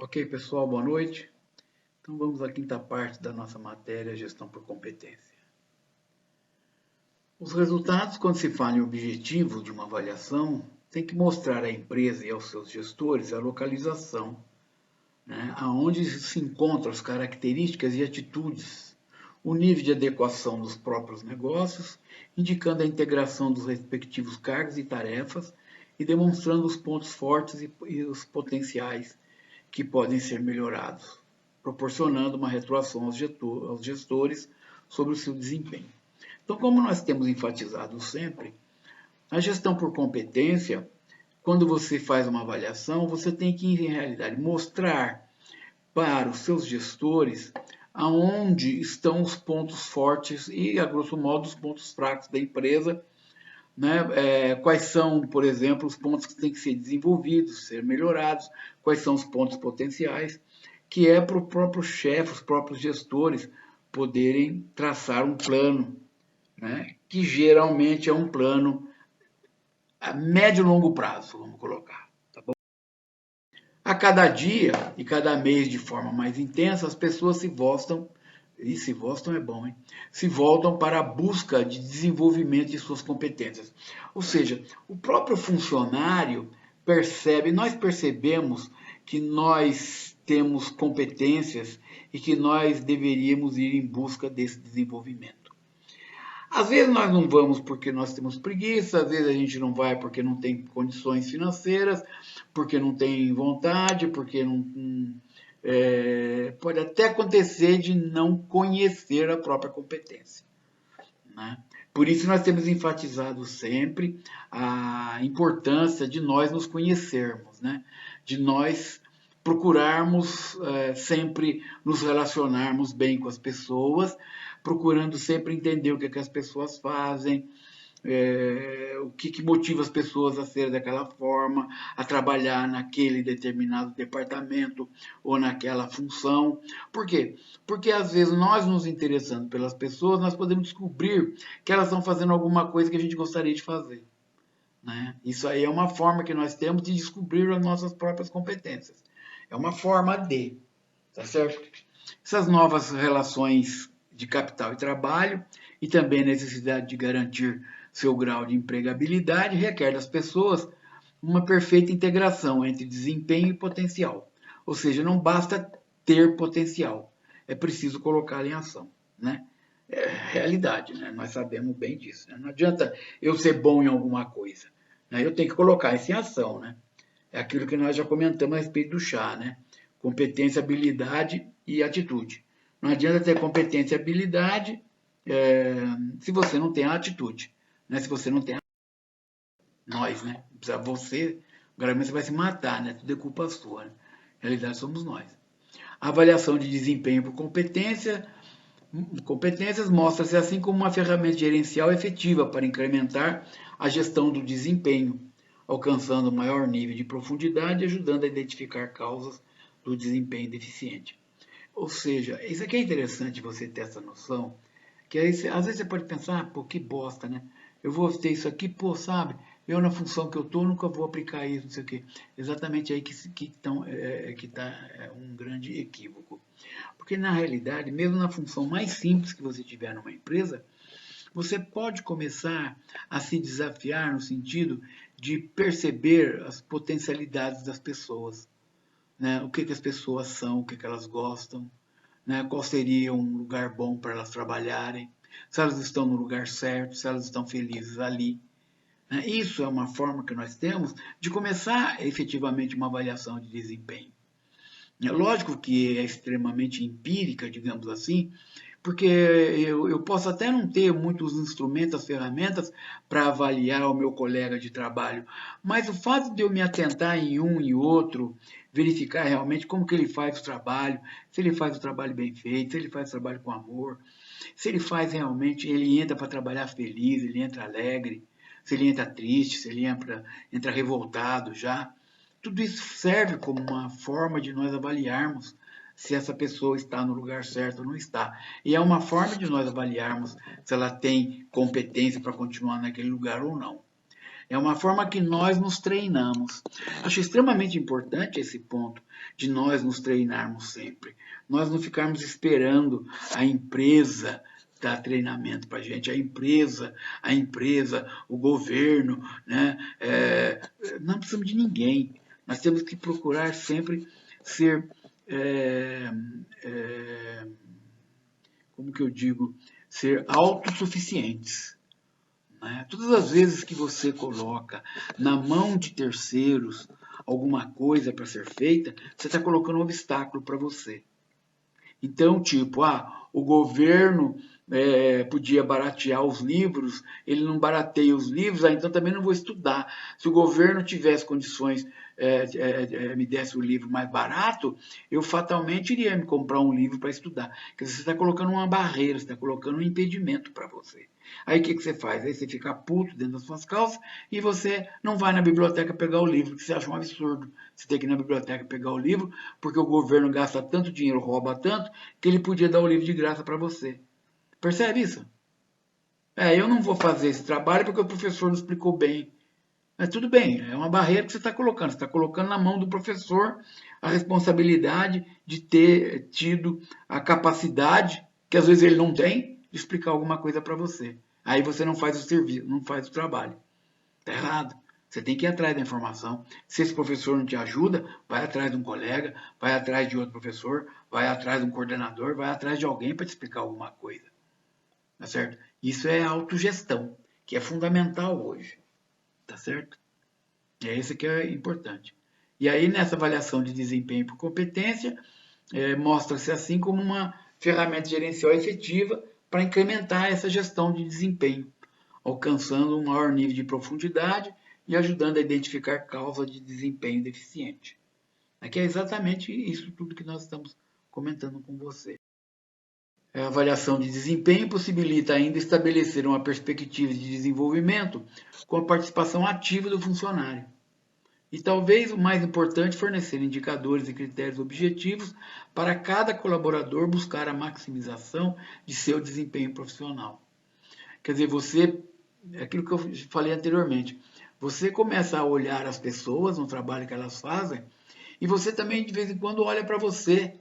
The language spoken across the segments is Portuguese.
Ok, pessoal, boa noite. Então vamos à quinta parte da nossa matéria, gestão por competência. Os resultados, quando se fala em objetivo de uma avaliação, tem que mostrar à empresa e aos seus gestores a localização, aonde se encontram as características e atitudes, o nível de adequação dos próprios negócios, indicando a integração dos respectivos cargos e tarefas e demonstrando os pontos fortes e os potenciais que podem ser melhorados, proporcionando uma retroação aos gestores sobre o seu desempenho. Então, como nós temos enfatizado sempre, a gestão por competência, quando você faz uma avaliação, você tem que, em realidade, mostrar para os seus gestores aonde estão os pontos fortes e, a grosso modo, os pontos fracos da empresa, quais são, por exemplo, os pontos que têm que ser desenvolvidos, ser melhorados, quais são os pontos potenciais, que é para o próprio chefe, os próprios gestores poderem traçar um plano, que geralmente é um plano a médio e longo prazo, vamos colocar. Tá bom? A cada dia e cada mês de forma mais intensa, as pessoas se voltam, e se voltam é bom, hein? Se voltam para a busca de desenvolvimento de suas competências. Ou seja, o próprio funcionário percebe, nós percebemos que nós temos competências e que nós deveríamos ir em busca desse desenvolvimento. Às vezes nós não vamos porque nós temos preguiça, às vezes a gente não vai porque não tem condições financeiras, porque não tem vontade, porque não. Pode até acontecer de não conhecer a própria competência. Né? Por isso nós temos enfatizado sempre a importância de nós nos conhecermos, né? De nós procurarmos sempre nos relacionarmos bem com as pessoas, procurando sempre entender o que, é que as pessoas fazem, o que motiva as pessoas a ser daquela forma, a trabalhar naquele determinado departamento ou naquela função. Por quê? Porque às vezes nós nos interessando pelas pessoas, nós podemos descobrir que elas estão fazendo alguma coisa que a gente gostaria de fazer. Né? Isso aí é uma forma que nós temos de descobrir as nossas próprias competências. É uma forma de, tá certo? Essas novas relações de capital e trabalho e também a necessidade de garantir seu grau de empregabilidade requer das pessoas uma perfeita integração entre desempenho e potencial. Ou seja, não basta ter potencial, é preciso colocá-lo em ação. Né? É realidade, né? Nós sabemos bem disso. Né? Não adianta eu ser bom em alguma coisa. Né? Eu tenho que colocar isso em ação. Né? É aquilo que nós já comentamos a respeito do chá. Né? Competência, habilidade e atitude. Não adianta ter competência e habilidade se você não tem a atitude. Né? Se você não tem a... Nós, né? Você, agora você vai se matar, né? Tudo é culpa sua. Né? Na realidade, somos nós. A avaliação de desempenho por competências mostra-se assim como uma ferramenta gerencial efetiva para incrementar a gestão do desempenho, alcançando maior nível de profundidade e ajudando a identificar causas do desempenho deficiente. Ou seja, isso aqui é interessante você ter essa noção, que aí, às vezes você pode pensar, pô, que bosta, né? Eu vou ter isso aqui, pô, sabe? Eu na função que eu estou nunca vou aplicar isso, não sei o quê. Exatamente aí que está um grande equívoco. Porque na realidade, mesmo na função mais simples que você tiver numa empresa, você pode começar a se desafiar no sentido de perceber as potencialidades das pessoas. Né? O que, que as pessoas são, o que, que elas gostam, né? Qual seria um lugar bom para elas trabalharem, se elas estão no lugar certo, se elas estão felizes ali. Né? Isso é uma forma que nós temos de começar efetivamente uma avaliação de desempenho. É lógico que é extremamente empírica, digamos assim, porque eu posso até não ter muitos instrumentos, as ferramentas para avaliar o meu colega de trabalho, mas o fato de eu me atentar em um e outro, verificar realmente como que ele faz o trabalho, se ele faz o trabalho bem feito, se ele faz o trabalho com amor, se ele faz realmente, ele entra para trabalhar feliz, ele entra alegre, se ele entra triste, se ele entra revoltado já. Tudo isso serve como uma forma de nós avaliarmos se essa pessoa está no lugar certo ou não está. E é uma forma de nós avaliarmos se ela tem competência para continuar naquele lugar ou não. É uma forma que nós nos treinamos. Acho extremamente importante esse ponto de nós nos treinarmos sempre. Nós não ficarmos esperando a empresa dar treinamento para a gente, a empresa, o governo, né? Não precisamos de ninguém. Nós temos que procurar sempre ser, como que eu digo, ser autossuficientes. Né? Todas as vezes que você coloca na mão de terceiros alguma coisa para ser feita, você está colocando um obstáculo para você. Então, tipo, o governo podia baratear os livros, ele não barateia os livros, então também não vou estudar. Se o governo tivesse condições, me desse o livro mais barato, eu fatalmente iria me comprar um livro para estudar. Quer dizer, você está colocando uma barreira, você está colocando um impedimento para você. Aí o que você faz? Aí você fica puto dentro das suas calças e você não vai na biblioteca pegar o livro, que você acha um absurdo. Você tem que ir na biblioteca pegar o livro, porque o governo gasta tanto dinheiro, rouba tanto, que ele podia dar o livro de graça para você. Percebe isso? Eu não vou fazer esse trabalho porque o professor não explicou bem. Mas tudo bem, é uma barreira que você está colocando. Você está colocando na mão do professor a responsabilidade de ter tido a capacidade, que às vezes ele não tem, de explicar alguma coisa para você. Aí você não faz o serviço, não faz o trabalho. Está errado. Você tem que ir atrás da informação. Se esse professor não te ajuda, vai atrás de um colega, vai atrás de outro professor, vai atrás de um coordenador, vai atrás de alguém para te explicar alguma coisa. Tá certo? Isso é autogestão, que é fundamental hoje. Tá certo? É isso que é importante. E aí, nessa avaliação de desempenho por competência, mostra-se assim como uma ferramenta gerencial efetiva para incrementar essa gestão de desempenho, alcançando um maior nível de profundidade e ajudando a identificar causas de desempenho deficiente. Aqui é exatamente isso tudo que nós estamos comentando com você. A avaliação de desempenho possibilita ainda estabelecer uma perspectiva de desenvolvimento com a participação ativa do funcionário. E talvez o mais importante, fornecer indicadores e critérios objetivos para cada colaborador buscar a maximização de seu desempenho profissional. Quer dizer, aquilo que eu falei anteriormente, você começa a olhar as pessoas no trabalho que elas fazem e você também de vez em quando olha para você.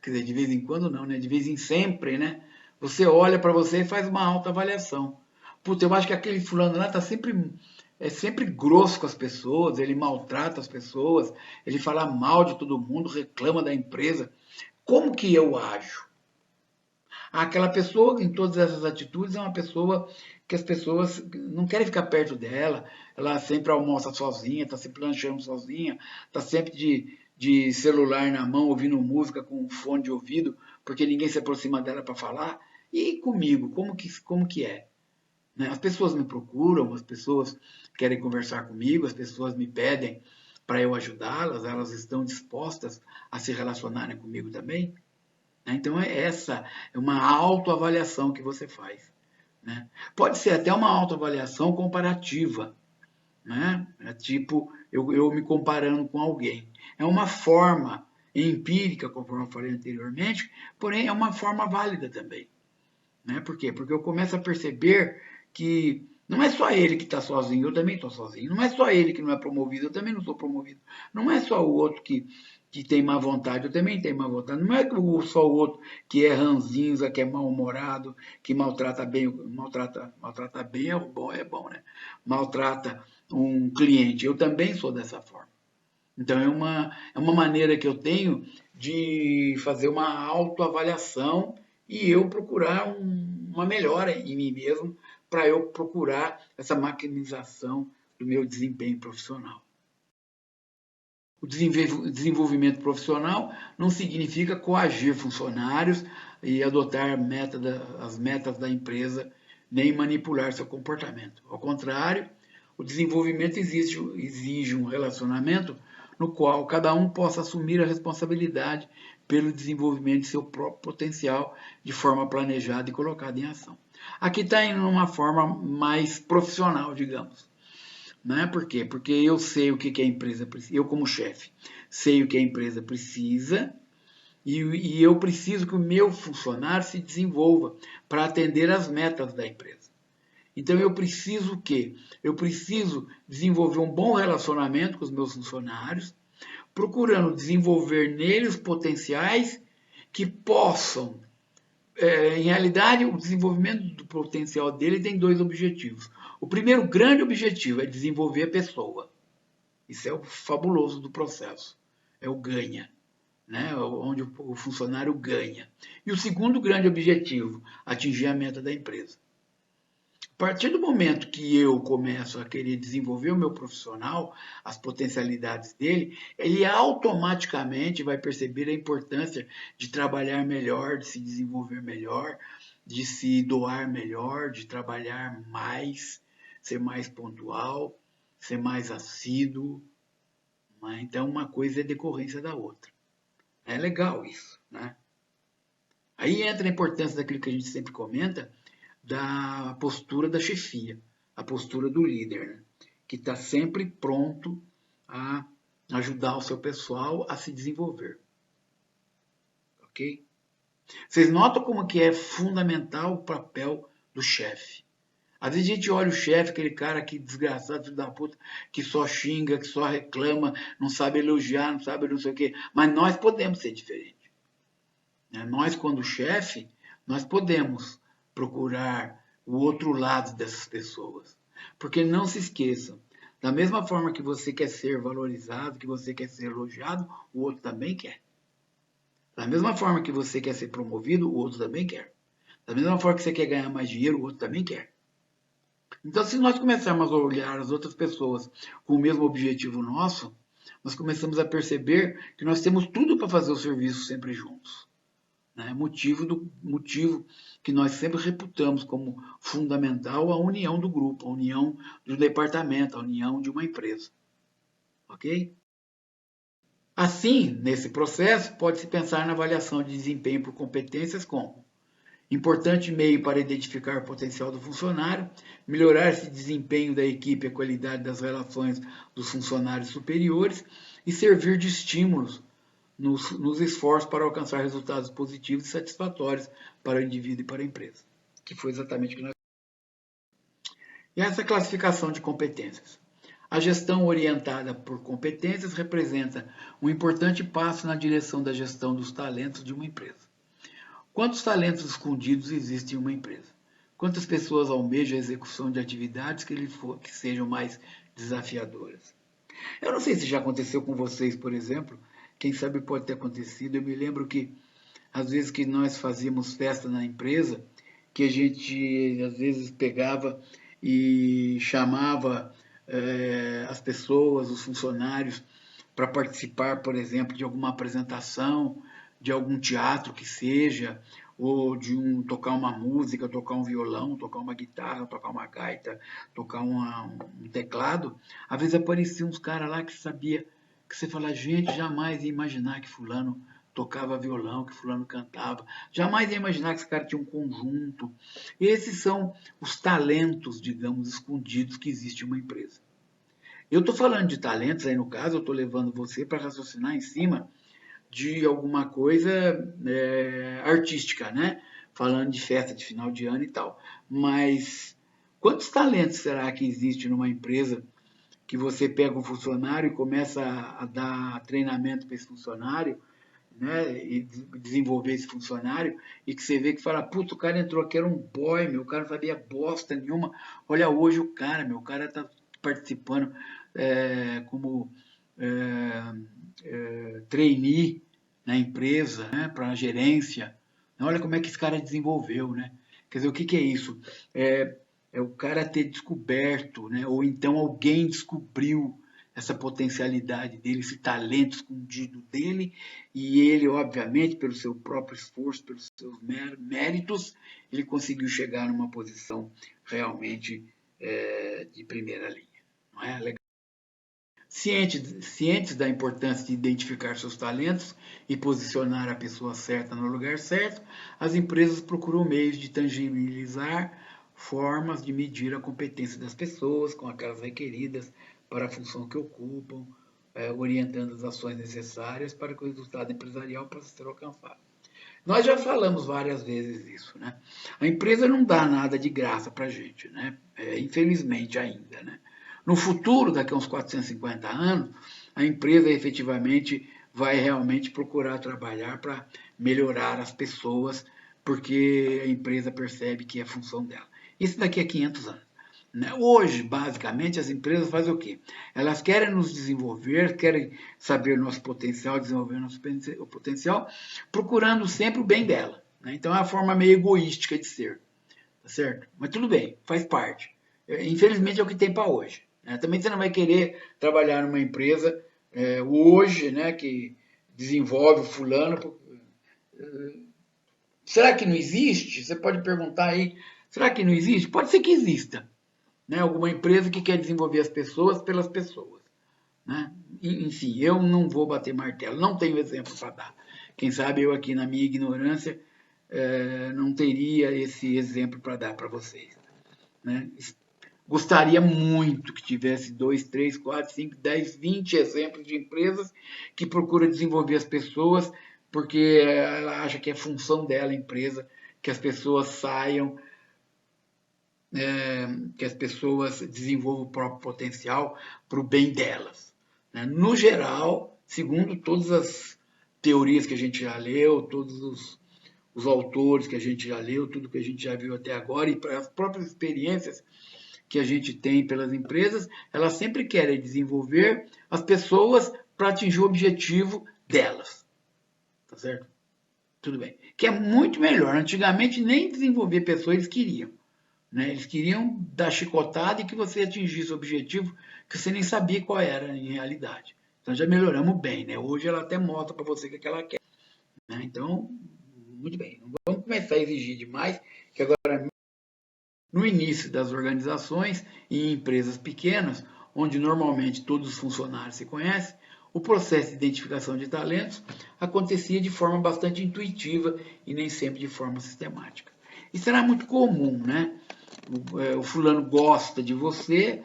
Quer dizer, de vez em quando não, né? De vez em sempre, né? Você olha para você e faz uma autoavaliação. Puta, eu acho que aquele fulano lá é sempre grosso com as pessoas, ele maltrata as pessoas, ele fala mal de todo mundo, reclama da empresa. Como que eu ajo? Aquela pessoa, em todas essas atitudes, é uma pessoa que as pessoas não querem ficar perto dela, ela sempre almoça sozinha, está sempre lanchando sozinha, está sempre de celular na mão, ouvindo música com fone de ouvido, porque ninguém se aproxima dela para falar. E comigo, como que é? Né? As pessoas me procuram, as pessoas querem conversar comigo, as pessoas me pedem para eu ajudá-las, elas estão dispostas a se relacionarem comigo também. Então, essa é uma autoavaliação que você faz. Né? Pode ser até uma autoavaliação comparativa. Né? Tipo, eu me comparando com alguém. É uma forma empírica, conforme eu falei anteriormente, porém é uma forma válida também. Né? Por quê? Porque eu começo a perceber que não é só ele que está sozinho, eu também estou sozinho. Não é só ele que não é promovido, eu também não sou promovido. Não é só o outro que tem má vontade, eu também tenho má vontade. Não é só o outro que é ranzinza, que é mal-humorado, que maltrata bem, maltrata bem é bom, né? Maltrata um cliente. Eu também sou dessa forma. Então é uma maneira que eu tenho de fazer uma autoavaliação e eu procurar uma melhora em mim mesmo para eu procurar essa maximização do meu desempenho profissional. O desenvolvimento profissional não significa coagir funcionários e adotar as metas da empresa, nem manipular seu comportamento. Ao contrário, o desenvolvimento exige um relacionamento no qual cada um possa assumir a responsabilidade pelo desenvolvimento de seu próprio potencial de forma planejada e colocada em ação. Aqui está indo numa forma mais profissional, digamos. Né? Por quê? Porque eu sei o que a empresa precisa, eu como chefe, sei o que a empresa precisa e eu preciso que o meu funcionário se desenvolva para atender às metas da empresa. Então eu preciso o quê? Eu preciso desenvolver um bom relacionamento com os meus funcionários, procurando desenvolver neles potenciais que possam, em realidade, o desenvolvimento do potencial dele tem dois objetivos. O primeiro grande objetivo é desenvolver a pessoa. Isso é o fabuloso do processo. É o ganha, né? Onde o funcionário ganha. E o segundo grande objetivo, atingir a meta da empresa. A partir do momento que eu começo a querer desenvolver o meu profissional, as potencialidades dele, ele automaticamente vai perceber a importância de trabalhar melhor, de se desenvolver melhor, de se doar melhor, de trabalhar mais, ser mais pontual, ser mais assíduo. Né? Então, uma coisa é decorrência da outra. É legal isso, né? Aí entra a importância daquilo que a gente sempre comenta, da postura da chefia, a postura do líder, né? Que está sempre pronto a ajudar o seu pessoal a se desenvolver. Ok? Vocês notam como que é fundamental o papel do chefe. Às vezes a gente olha o chefe, aquele cara que desgraçado, filho da puta, que só xinga, que só reclama, não sabe elogiar, não sabe não sei o quê. Mas nós podemos ser diferentes. Nós, quando chefe, nós podemos procurar o outro lado dessas pessoas. Porque não se esqueçam, da mesma forma que você quer ser valorizado, que você quer ser elogiado, o outro também quer. Da mesma forma que você quer ser promovido, o outro também quer. Da mesma forma que você quer ganhar mais dinheiro, o outro também quer. Então, se nós começarmos a olhar as outras pessoas com o mesmo objetivo nosso, nós começamos a perceber que nós temos tudo para fazer o serviço sempre juntos. Né? Motivo que nós sempre reputamos como fundamental a união do grupo, a união do departamento, a união de uma empresa. Ok? Assim, nesse processo, pode-se pensar na avaliação de desempenho por competências como importante meio para identificar o potencial do funcionário, melhorar esse desempenho da equipe e a qualidade das relações dos funcionários superiores e servir de estímulos nos esforços para alcançar resultados positivos e satisfatórios para o indivíduo e para a empresa, que foi exatamente o que nós. E essa classificação de competências. A gestão orientada por competências representa um importante passo na direção da gestão dos talentos de uma empresa. Quantos talentos escondidos existem em uma empresa? Quantas pessoas almejam a execução de atividades que sejam mais desafiadoras? Eu não sei se já aconteceu com vocês, por exemplo, quem sabe pode ter acontecido. Eu me lembro que, às vezes que nós fazíamos festa na empresa, que a gente, às vezes, pegava e chamava as pessoas, os funcionários, para participar, por exemplo, de alguma apresentação, de algum teatro que seja, ou de tocar uma música, tocar um violão, tocar uma guitarra, tocar uma gaita, tocar um teclado. Às vezes apareciam uns caras lá que sabia, que você fala, gente, jamais ia imaginar que fulano tocava violão, que fulano cantava. Jamais ia imaginar que esse cara tinha um conjunto. Esses são os talentos, digamos, escondidos que existe em uma empresa. Eu estou falando de talentos, aí no caso, eu estou levando você para raciocinar em cima de alguma coisa artística, né? Falando de festa de final de ano e tal. Mas quantos talentos será que existe numa empresa que você pega um funcionário e começa a dar treinamento para esse funcionário, né, e desenvolver esse funcionário, e que você vê que fala, puta, o cara entrou aqui, era um boy, meu, o cara não sabia bosta nenhuma, olha hoje o cara tá participando como trainee na empresa, né, para a gerência, olha como é que esse cara desenvolveu, né, quer dizer, o que é isso? É o cara ter descoberto, né, ou então alguém descobriu essa potencialidade dele, esse talento escondido dele, e ele, obviamente, pelo seu próprio esforço, pelos seus méritos, ele conseguiu chegar numa posição realmente de primeira linha. Não é legal? Cientes da importância de identificar seus talentos e posicionar a pessoa certa no lugar certo, as empresas procuram meios de tangibilizar formas de medir a competência das pessoas com aquelas requeridas para a função que ocupam, orientando as ações necessárias para que o resultado empresarial possa ser alcançado. Nós já falamos várias vezes isso, né? A empresa não dá nada de graça para a gente, né? Infelizmente ainda, né? No futuro, daqui a uns 450 anos, a empresa efetivamente vai realmente procurar trabalhar para melhorar as pessoas, porque a empresa percebe que é função dela. Isso daqui a 500 anos. Né? Hoje, basicamente, as empresas fazem o quê? Elas querem nos desenvolver, querem saber nosso potencial, desenvolver nosso potencial, procurando sempre o bem dela. Né? Então é uma forma meio egoística de ser, tá certo? Mas tudo bem, faz parte. Infelizmente é o que tem para hoje. Né? Também você não vai querer trabalhar numa empresa hoje, né, que desenvolve o fulano. Será que não existe? Você pode perguntar aí, será que não existe? Pode ser que exista. Né? Alguma empresa que quer desenvolver as pessoas pelas pessoas. Né? Enfim, eu não vou bater martelo, não tenho exemplo para dar. Quem sabe eu aqui na minha ignorância não teria esse exemplo para dar para vocês. Né? Gostaria muito que tivesse 2, 3, 4, 5, 10, 20 exemplos de empresas que procuram desenvolver as pessoas porque ela acha que é função dela, a empresa, que as pessoas saiam, que as pessoas desenvolvam o próprio potencial para o bem delas. Né? No geral, segundo todas as teorias que a gente já leu, todos os autores que a gente já leu, tudo que a gente já viu até agora e para as próprias experiências que a gente tem pelas empresas, elas sempre querem desenvolver as pessoas para atingir o objetivo delas. Tá certo? Tudo bem. Que é muito melhor. Antigamente nem desenvolver pessoas eles queriam. Né? Eles queriam dar chicotada e que você atingisse o objetivo que você nem sabia qual era em realidade. Então já melhoramos bem. Né? Hoje ela até mostra para você o que ela quer. Né? Então, muito bem. Não vamos começar a exigir demais, que agora no início das organizações e em empresas pequenas, onde normalmente todos os funcionários se conhecem, o processo de identificação de talentos acontecia de forma bastante intuitiva e nem sempre de forma sistemática. Isso era muito comum, né? O fulano gosta de você,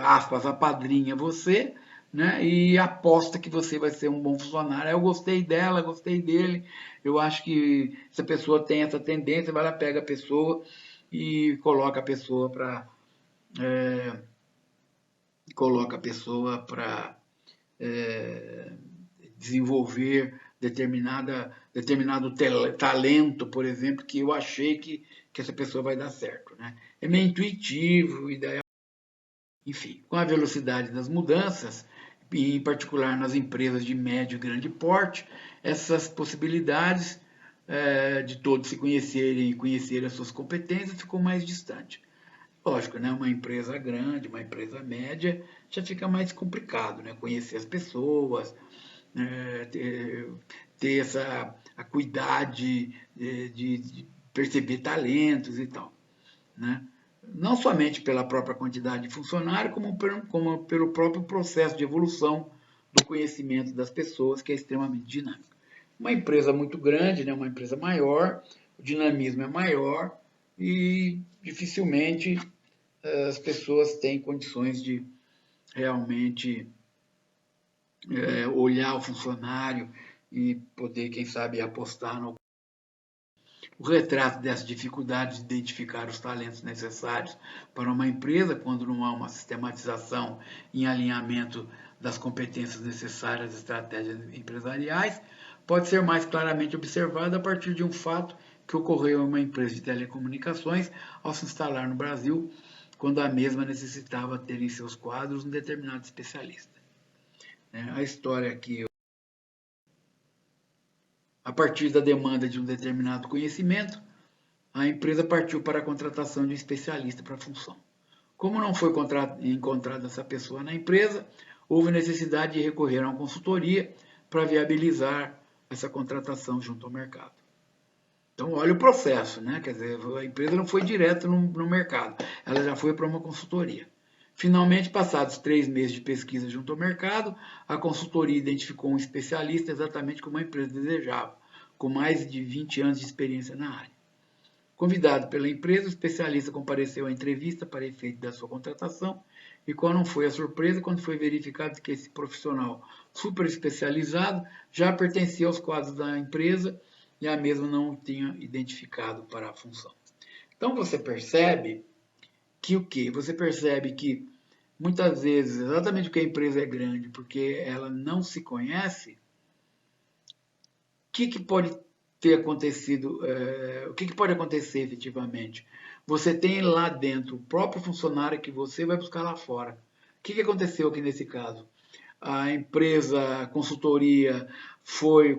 aspas, apadrinha você, né? E aposta que você vai ser um bom funcionário. Eu gostei dela, gostei dele, eu acho que essa pessoa tem essa tendência, vai lá, pega a pessoa e coloca a pessoa para desenvolver determinado talento, por exemplo, que eu achei que essa pessoa vai dar certo. Né? É meio intuitivo, e daí, enfim, com a velocidade das mudanças, e em particular nas empresas de médio e grande porte, essas possibilidades de todos se conhecerem e conhecer as suas competências ficou mais distante. Lógico, né? Uma empresa grande, uma empresa média, já fica mais complicado, né? Conhecer as pessoas, ter essa acuidade de perceber talentos e tal, né? Não somente pela própria quantidade de funcionários, como pelo próprio processo de evolução do conhecimento das pessoas, que é extremamente dinâmico. Uma empresa muito grande, né? Uma empresa maior, o dinamismo é maior e dificilmente as pessoas têm condições de realmente olhar o funcionário e poder, quem sabe, apostar no. O retrato dessa dificuldade de identificar os talentos necessários para uma empresa, quando não há uma sistematização em alinhamento das competências necessárias às estratégias empresariais, pode ser mais claramente observado a partir de um fato que ocorreu em uma empresa de telecomunicações ao se instalar no Brasil, quando a mesma necessitava ter em seus quadros um determinado especialista. A história aqui, a partir da demanda de um determinado conhecimento, a empresa partiu para a contratação de um especialista para a função. Como não foi encontrada essa pessoa na empresa, houve necessidade de recorrer a uma consultoria para viabilizar essa contratação junto ao mercado. Então, olha o processo, né? Quer dizer, a empresa não foi direto no mercado, ela já foi para uma consultoria. Finalmente, passados 3 meses de pesquisa junto ao mercado, a consultoria identificou um especialista exatamente como a empresa desejava, com mais de 20 anos de experiência na área. Convidado pela empresa, o especialista compareceu à entrevista para efeito da sua contratação e qual não foi a surpresa quando foi verificado que esse profissional super especializado já pertencia aos quadros da empresa e a mesma não o tinha identificado para a função. Então você percebe que o quê? Você percebe que muitas vezes, exatamente porque a empresa é grande, porque ela não se conhece, o que pode ter acontecido, o que pode acontecer efetivamente? Você tem lá dentro o próprio funcionário que você vai buscar lá fora. O que aconteceu aqui nesse caso? A empresa, a consultoria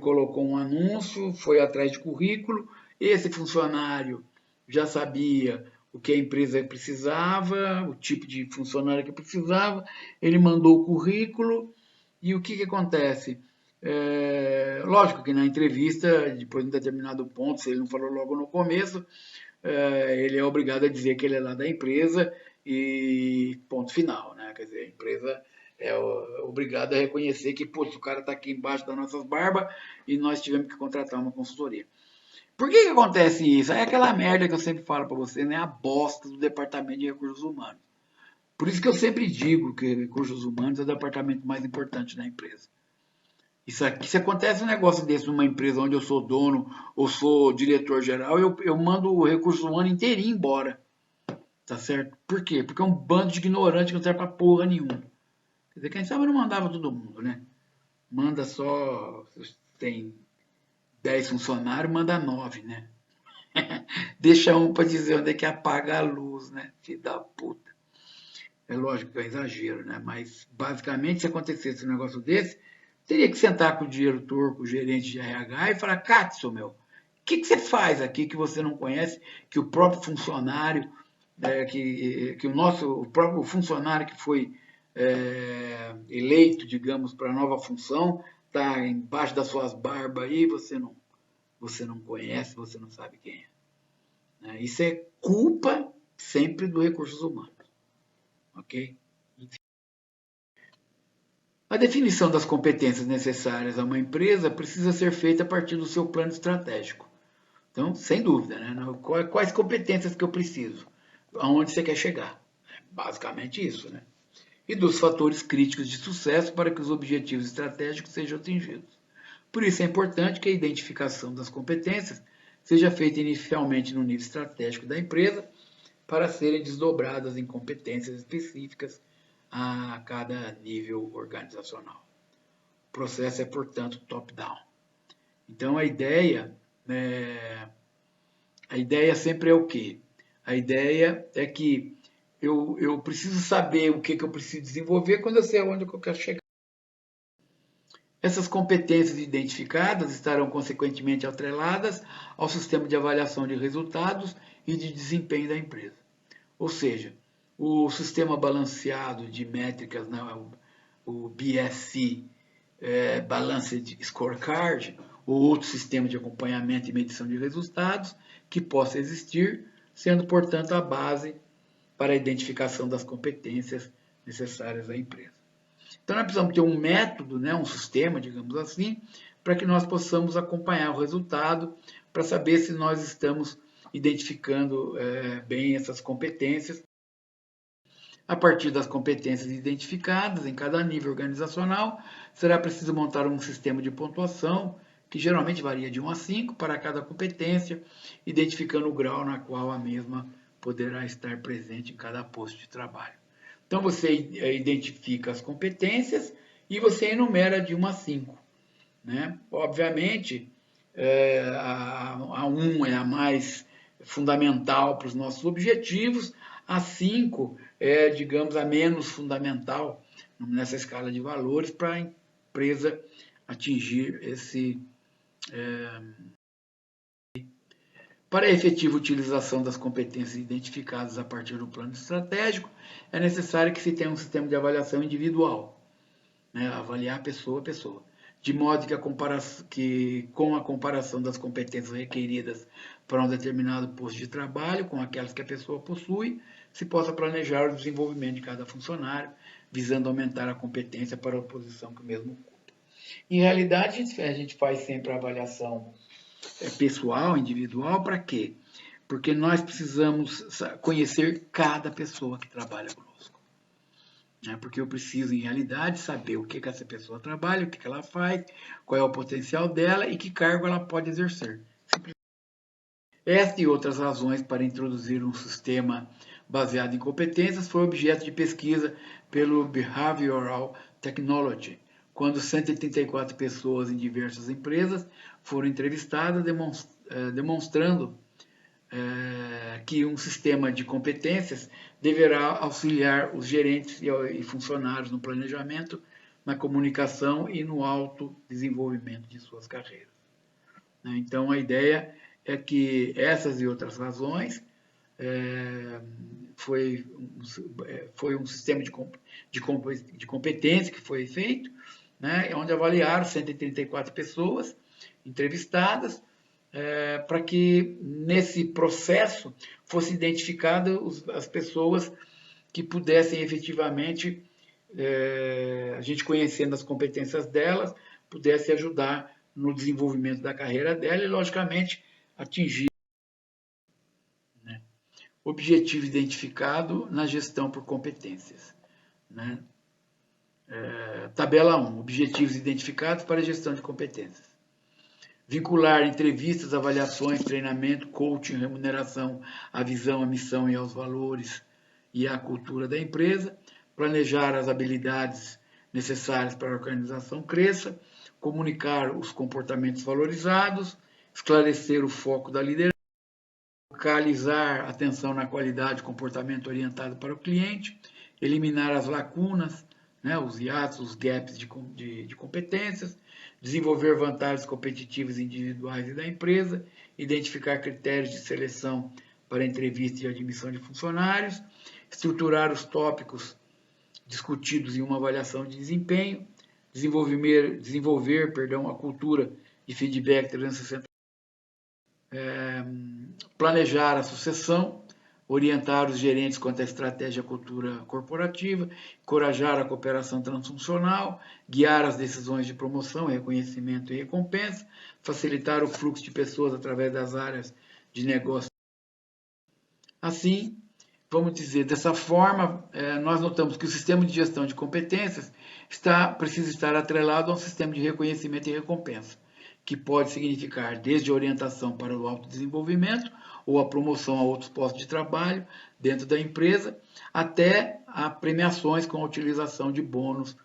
colocou um anúncio, foi atrás de currículo, esse funcionário já sabia o que a empresa precisava, o tipo de funcionário que precisava, ele mandou o currículo e o que acontece? Lógico que na entrevista, depois de um determinado ponto, se ele não falou logo no começo, ele é obrigado a dizer que ele é lá da empresa e ponto final, né? Quer dizer, a empresa é obrigada a reconhecer que, putz, o cara está aqui embaixo das nossas barbas e nós tivemos que contratar uma consultoria. Por que acontece isso? É aquela merda que eu sempre falo para você, né? A bosta do departamento de recursos humanos. Por isso que eu sempre digo que recursos humanos é o departamento mais importante da empresa. Isso aqui, se acontece um negócio desse numa empresa onde eu sou dono ou sou diretor geral, eu mando o recurso humano inteirinho embora. Tá certo? Por quê? Porque é um bando de ignorante que não serve pra porra nenhuma. Quer dizer, quem sabe não mandava todo mundo, né? Manda só. Tem 10 funcionários, manda 9, né? Deixa um para dizer onde é que apaga a luz, né? Filho da puta. É lógico que é exagero, né? Mas basicamente, se acontecesse um negócio desse, teria que sentar com o diretor, com o gerente de RH e falar: Katsu, meu, o que você faz aqui que você não conhece, que o próprio funcionário, o próprio funcionário que foi eleito, digamos, para a nova função, está embaixo das suas barbas aí, você não conhece, você não sabe quem é. Né? Isso é culpa sempre dos recursos humanos. Ok? A definição das competências necessárias a uma empresa precisa ser feita a partir do seu plano estratégico. Então, sem dúvida, né? Quais competências que eu preciso? Aonde você quer chegar? Basicamente isso, né? E dos fatores críticos de sucesso para que os objetivos estratégicos sejam atingidos. Por isso é importante que a identificação das competências seja feita inicialmente no nível estratégico da empresa para serem desdobradas em competências específicas a cada nível organizacional. O processo é, portanto, top-down. Então, a ideia sempre é o quê? A ideia é que eu preciso saber o que eu preciso desenvolver quando eu sei aonde eu quero chegar. Essas competências identificadas estarão consequentemente atreladas ao sistema de avaliação de resultados e de desempenho da empresa. Ou seja, o sistema balanceado de métricas, o BSC, Balanced Scorecard, ou outro sistema de acompanhamento e medição de resultados que possa existir, sendo, portanto, a base para a identificação das competências necessárias à empresa. Então, nós precisamos ter um método, né, um sistema, digamos assim, para que nós possamos acompanhar o resultado, para saber se nós estamos identificando bem essas competências. A partir das competências identificadas em cada nível organizacional, será preciso montar um sistema de pontuação, que geralmente varia de 1 a 5 para cada competência, identificando o grau na qual a mesma poderá estar presente em cada posto de trabalho. Então você identifica as competências e você enumera de 1 a 5. Né? Obviamente, a 1 é a mais fundamental para os nossos objetivos, a 5 é, digamos, a menos fundamental nessa escala de valores para a empresa atingir esse. Para a efetiva utilização das competências identificadas a partir do plano estratégico, é necessário que se tenha um sistema de avaliação individual, né? Avaliar pessoa a pessoa, de modo que com a comparação das competências requeridas para um determinado posto de trabalho com aquelas que a pessoa possui, se possa planejar o desenvolvimento de cada funcionário, visando aumentar a competência para a posição que o mesmo ocupa. Em realidade, a gente faz sempre a avaliação pessoal, individual, para quê? Porque nós precisamos conhecer cada pessoa que trabalha conosco. Porque eu preciso, em realidade, saber o que essa pessoa trabalha, o que ela faz, qual é o potencial dela e que cargo ela pode exercer. Esta e outras razões para introduzir um sistema baseado em competências foi objeto de pesquisa pelo Behavioral Technology, quando 134 pessoas em diversas empresas foram entrevistadas, demonstrando que um sistema de competências deverá auxiliar os gerentes e funcionários no planejamento, na comunicação e no autodesenvolvimento de suas carreiras. Então, a ideia é que essas e outras razões foi um sistema de competência que foi feito, né, onde avaliaram 134 pessoas entrevistadas, para que nesse processo fosse identificada as pessoas que pudessem efetivamente, a gente conhecendo as competências delas, pudesse ajudar no desenvolvimento da carreira dela e, logicamente, atingir, né, objetivo identificado na gestão por competências. Né? Tabela 1, objetivos identificados para a gestão de competências. Vincular entrevistas, avaliações, treinamento, coaching, remuneração, à visão, à missão e aos valores e à cultura da empresa. Planejar as habilidades necessárias para a organização cresça. Comunicar os comportamentos valorizados. Esclarecer o foco da liderança. Focalizar atenção na qualidade, comportamento orientado para o cliente. Eliminar as lacunas, né, os hiatos, os gaps de competências, desenvolver vantagens competitivas individuais e da empresa, identificar critérios de seleção para entrevista e admissão de funcionários, estruturar os tópicos discutidos em uma avaliação de desempenho, desenvolver a cultura de feedback 360, planejar a sucessão, orientar os gerentes quanto à estratégia e cultura corporativa, encorajar a cooperação transfuncional, guiar as decisões de promoção, reconhecimento e recompensa, facilitar o fluxo de pessoas através das áreas de negócio. Assim, vamos dizer, dessa forma, nós notamos que o sistema de gestão de competências precisa estar atrelado a um sistema de reconhecimento e recompensa, que pode significar desde a orientação para o autodesenvolvimento ou a promoção a outros postos de trabalho dentro da empresa, até a premiações com a utilização de bônus